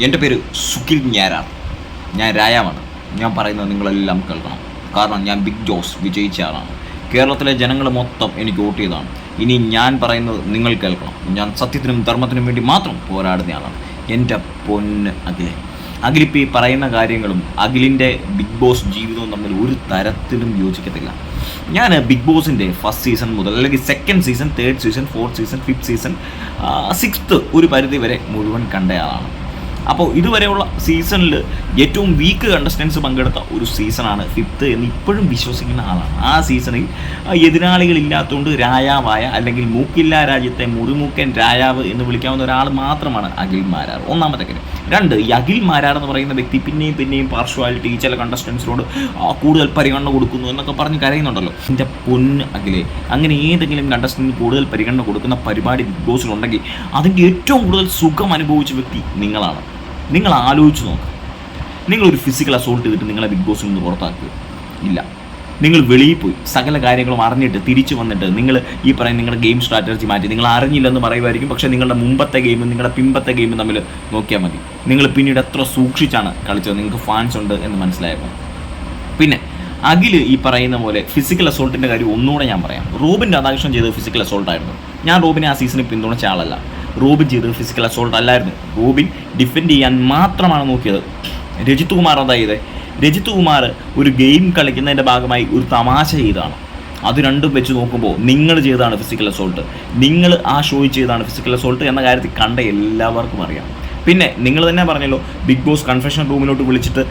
എൻ്റെ പേര് സുഖിൽ ഞാരാണ്. ഞാൻ രായാവാണ്. ഞാൻ പറയുന്നത് നിങ്ങളെല്ലാം കേൾക്കണം. കാരണം ഞാൻ ബിഗ് ജോസ് വിജയിച്ച ആളാണ്. കേരളത്തിലെ ജനങ്ങൾ മൊത്തം എനിക്ക് വോട്ട് ചെയ്തതാണ്. ഇനി ഞാൻ പറയുന്നത് നിങ്ങൾ കേൾക്കണം. ഞാൻ സത്യത്തിനും ധർമ്മത്തിനും വേണ്ടി മാത്രം പോരാടുന്ന ആളാണ്. എൻ്റെ പൊന്ന് അഖിലിപ്പോൾ ഈ പറയുന്ന കാര്യങ്ങളും അഖിലിൻ്റെ ബിഗ് ബോസ് ജീവിതവും തമ്മിൽ ഒരു തരത്തിലും യോജിക്കത്തില്ല. ഞാൻ ബിഗ് ബോസിൻ്റെ ഫസ്റ്റ് സീസൺ മുതൽ അല്ലെങ്കിൽ second season, third season, fourth season, fifth season, sixth ഒരു പരിധി വരെ മുഴുവൻ കണ്ടയാളാണ്. അപ്പോൾ ഇതുവരെയുള്ള സീസണിൽ ഏറ്റവും വീക്ക് കണ്ടസ്റ്റൻസ് പങ്കെടുത്ത ഒരു സീസണാണ് ഫിഫ്ത്ത് എന്ന് ഇപ്പോഴും വിശ്വസിക്കുന്ന ആളാണ്. ആ സീസണിൽ എതിരാളികളില്ലാത്തതുകൊണ്ട് രായാവായ അല്ലെങ്കിൽ മൂക്കില്ല രാജ്യത്തെ മുറിമൂക്കൻ രായാവ് എന്ന് വിളിക്കാവുന്ന ഒരാൾ മാത്രമാണ് അഖിൽ മാരാർ. ഒന്നാമത്തെ കാര്യം. രണ്ട്, ഈ അഖിൽ മാരാർ എന്ന് പറയുന്ന വ്യക്തി പിന്നെയും പാർഷ്വാലിറ്റി ചില കണ്ടസ്റ്റൻസിനോട് കൂടുതൽ പരിഗണന കൊടുക്കുന്നു എന്നൊക്കെ പറഞ്ഞ് കരയുന്നുണ്ടല്ലോ. എൻ്റെ പൊന്ന് അഖിലേ, അങ്ങനെ ഏതെങ്കിലും കണ്ടസ്റ്റൻസിന് കൂടുതൽ പരിഗണന കൊടുക്കുന്ന പരിപാടി ബിഗ് ബോസിലുണ്ടെങ്കിൽ അതിൻ്റെ ഏറ്റവും കൂടുതൽ സുഖം അനുഭവിച്ച വ്യക്തി നിങ്ങളാണ്. നിങ്ങൾ ആലോചിച്ച് നോക്കുക. നിങ്ങളൊരു ഫിസിക്കൽ അസോൾട്ട് ചെയ്തിട്ട് നിങ്ങളെ ബിഗ് ബോസിൽ നിന്ന് പുറത്താക്കുക ഇല്ല. നിങ്ങൾ വെളിയിൽ പോയി സകല കാര്യങ്ങളും അറിഞ്ഞിട്ട് തിരിച്ചു വന്നിട്ട് നിങ്ങൾ ഈ പറയുന്ന നിങ്ങളുടെ ഗെയിം സ്ട്രാറ്റജി മാറ്റി. നിങ്ങൾ അറിഞ്ഞില്ലെന്ന് പറയുമായിരിക്കും, പക്ഷേ നിങ്ങളുടെ മുമ്പത്തെ ഗെയിമും നിങ്ങളുടെ പിമ്പത്തെ ഗെയിമും തമ്മിൽ നോക്കിയാൽ മതി. നിങ്ങൾ പിന്നീട് എത്ര സൂക്ഷിച്ചാണ് കളിച്ചത്, നിങ്ങൾക്ക് ഫാൻസ് ഉണ്ട് എന്ന് മനസ്സിലായപ്പോൾ. പിന്നെ അഖിൽ ഈ പറയുന്ന പോലെ ഫിസിക്കൽ അസോൾട്ടിൻ്റെ കാര്യം ഒന്നുകൂടെ ഞാൻ പറയാം. റോബിൻ രാധാകൃഷ്ണൻ ചെയ്തത് ഫിസിക്കൽ അസോൾട്ടായിരുന്നു. ഞാൻ റോബിനെ ആ സീസണിൽ പിന്തുണച്ച ആളല്ല. റോബിൻ ചെയ്തത് ഫിസിക്കൽ അസോൾട്ട് അല്ലായിരുന്നു. റോബിൻ ഡിഫെൻഡ് ചെയ്യാൻ മാത്രമാണ് നോക്കിയത്. രജിത് കുമാർ അതായത് രജിത് കുമാർ ഒരു ഗെയിം കളിക്കുന്നതിൻ്റെ ഭാഗമായി ഒരു തമാശ ചെയ്താണ്. അത് രണ്ടും വെച്ച് നോക്കുമ്പോൾ നിങ്ങൾ ചെയ്തതാണ് ഫിസിക്കൽ അസോൾട്ട്, നിങ്ങൾ ആ ഷോയിൽ ചെയ്തതാണ് ഫിസിക്കൽ അസോൾട്ട് എന്ന കാര്യത്തിൽ കണ്ട എല്ലാവർക്കും അറിയാം. പിന്നെ നിങ്ങൾ തന്നെ പറഞ്ഞല്ലോ, ബിഗ് ബോസ് കൺഫെഷൻ റൂമിലോട്ട് വിളിച്ചിട്ട്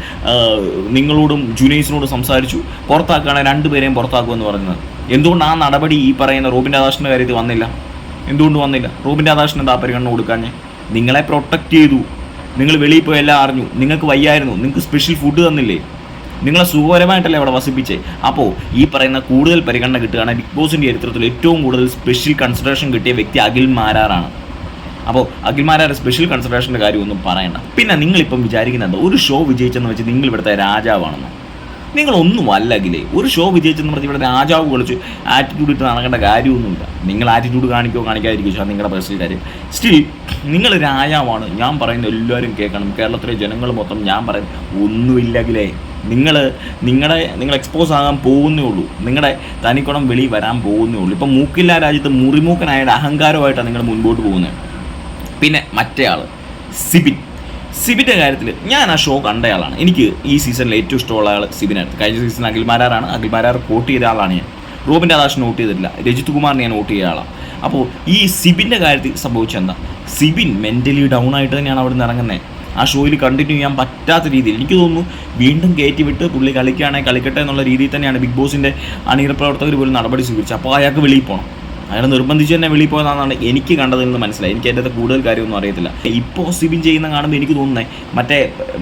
നിങ്ങളോടും ജൂനിയേഴ്സിനോടും സംസാരിച്ചു, പുറത്താക്കുകയാണെങ്കിൽ രണ്ടുപേരെയും പുറത്താക്കുമെന്ന് പറഞ്ഞത്. എന്തുകൊണ്ട് ആ നടപടി ഈ പറയുന്ന റോബിൻ രാധാകൃഷ്ണൻ്റെ കാര്യത്തിൽ വന്നില്ല? എന്തുകൊണ്ട് വന്നില്ല? റോബിൻ രാധാകൃഷ്ണൻ എന്താ പരിഗണന കൊടുക്കാഞ്ഞേ? നിങ്ങളെ പ്രൊട്ടക്റ്റ് ചെയ്തു. നിങ്ങൾ വെളിയിൽ പോയി എല്ലാം അറിഞ്ഞു. നിങ്ങൾക്ക് വയ്യായിരുന്നു, നിങ്ങൾക്ക് സ്പെഷ്യൽ ഫുഡ് തന്നില്ലേ? നിങ്ങളെ സുഖകരമായിട്ടല്ലേ അവിടെ വസിപ്പിച്ചേ? അപ്പോൾ ഈ പറയുന്ന കൂടുതൽ പരിഗണന കിട്ടുകയാണ്. ബിഗ് ബോസിൻ്റെ ചരിത്രത്തിൽ ഏറ്റവും കൂടുതൽ സ്പെഷ്യൽ കൺസിഡറേഷൻ കിട്ടിയ വ്യക്തി അഖിൽ മാരാറാണ്. അപ്പോൾ അഖിൽ മാരാർ സ്പെഷ്യൽ കൺസിഡറേഷൻ്റെ കാര്യമൊന്നും പറയണ്ട. പിന്നെ നിങ്ങളിപ്പം വിചാരിക്കുന്നത് ഒരു ഷോ വിജയിച്ചെന്ന് വെച്ച് നിങ്ങൾ ഇവിടുത്തെ രാജാവാണെന്നോ? നിങ്ങളൊന്നും അല്ല അഖിലേ. ഒരു ഷോ വിജയിച്ചെന്ന് പറഞ്ഞ് ഇവിടെ രാജാവ് കളിച്ച് ആറ്റിറ്റ്യൂഡ് ഇട്ട് നടക്കേണ്ട കാര്യമൊന്നുമില്ല. നിങ്ങൾ ആറ്റിറ്റ്യൂഡ് കാണിക്കാതിരിക്കും, അത് നിങ്ങളുടെ പേഴ്സണൽ കാര്യം. സ്റ്റിൽ നിങ്ങൾ രാജാവാണ്. ഞാൻ പറയുന്നത് എല്ലാവരും കേൾക്കണം. കേരളത്തിലെ ജനങ്ങൾ മൊത്തം ഞാൻ പറയുന്നത് ഒന്നുമില്ല അഖിലേ. നിങ്ങൾ എക്സ്പോസ് ആകാൻ പോകുന്നേ ഉള്ളൂ. നിങ്ങളുടെ തനിക്കുണം വെളി വരാൻ പോകുന്നേ ഉള്ളൂ. ഇപ്പം മൂക്കില്ല രാജ്യത്ത് മുറിമൂക്കനായിട്ട് അഹങ്കാരമായിട്ടാണ് നിങ്ങൾ മുൻപോട്ട് പോകുന്നത്. പിന്നെ മറ്റേ ആൾ സിബിൻ്റെ കാര്യത്തിൽ ഞാൻ ആ ഷോ കണ്ടയാളാണ്. എനിക്ക് ഈ സീസണിൽ ഏറ്റവും ഇഷ്ടമുള്ള ആൾ സിബിനായിരുന്നു. കഴിഞ്ഞ സീസൺ അഖിൽ മാരാറാണ്. അഖിൽ മാരാർ വോട്ട് ചെയ്ത ആളാണ് ഞാൻ. റോബിൻ രാധാകൃഷ്ണൻ വോട്ട് ചെയ്തിട്ടില്ല. രജിത് കുമാറിനെ ഞാൻ വോട്ട് ചെയ്ത ആളാണ്. അപ്പോൾ ഈ സിബിൻ്റെ കാര്യത്തിൽ സംഭവിച്ചെന്താ? സിബിൻ മെൻ്റലി ഡൗൺ ആയിട്ട് തന്നെയാണ് അവിടെ നിന്ന് ഇറങ്ങുന്നത്. ആ ഷോയിൽ കണ്ടിന്യൂ ചെയ്യാൻ പറ്റാത്ത രീതിയിൽ എനിക്ക് തോന്നുന്നു. വീണ്ടും കയറ്റി വിട്ട് പുള്ളി കളിക്കുകയാണെങ്കിൽ കളിക്കട്ടെ എന്നുള്ള രീതിയിൽ തന്നെയാണ് ബിഗ് ബോസിൻ്റെ അണിയറ പ്രവർത്തകർ പോലും നടപടി സ്വീകരിച്ചത്. അപ്പോൾ അയാൾക്ക് വെളിയിൽ പോകണം. അയാൾ നിർബന്ധിച്ച് തന്നെ വെളിയിൽ പോയതാണെന്നാണ് എനിക്ക് കണ്ടതിൽ നിന്ന് മനസ്സിലായി. എനിക്ക് അതിൻ്റെ കൂടുതൽ കാര്യമൊന്നും അറിയത്തില്ല. ഇപ്പോൾ സിബിൻ ചെയ്യുന്ന കാണുമ്പോൾ എനിക്ക് തോന്നുന്നത്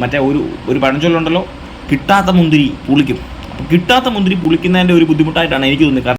മറ്റേ ഒരു പഴഞ്ചൊല്ലുണ്ടല്ലോ, കിട്ടാത്ത മുന്തിരി പുളിക്കും. അപ്പോൾ കിട്ടാത്ത മുന്തിരി പുളിക്കുന്നതിൻ്റെ ഒരു ബുദ്ധിമുട്ടായിട്ടാണ് എനിക്ക് തോന്നുന്നത്.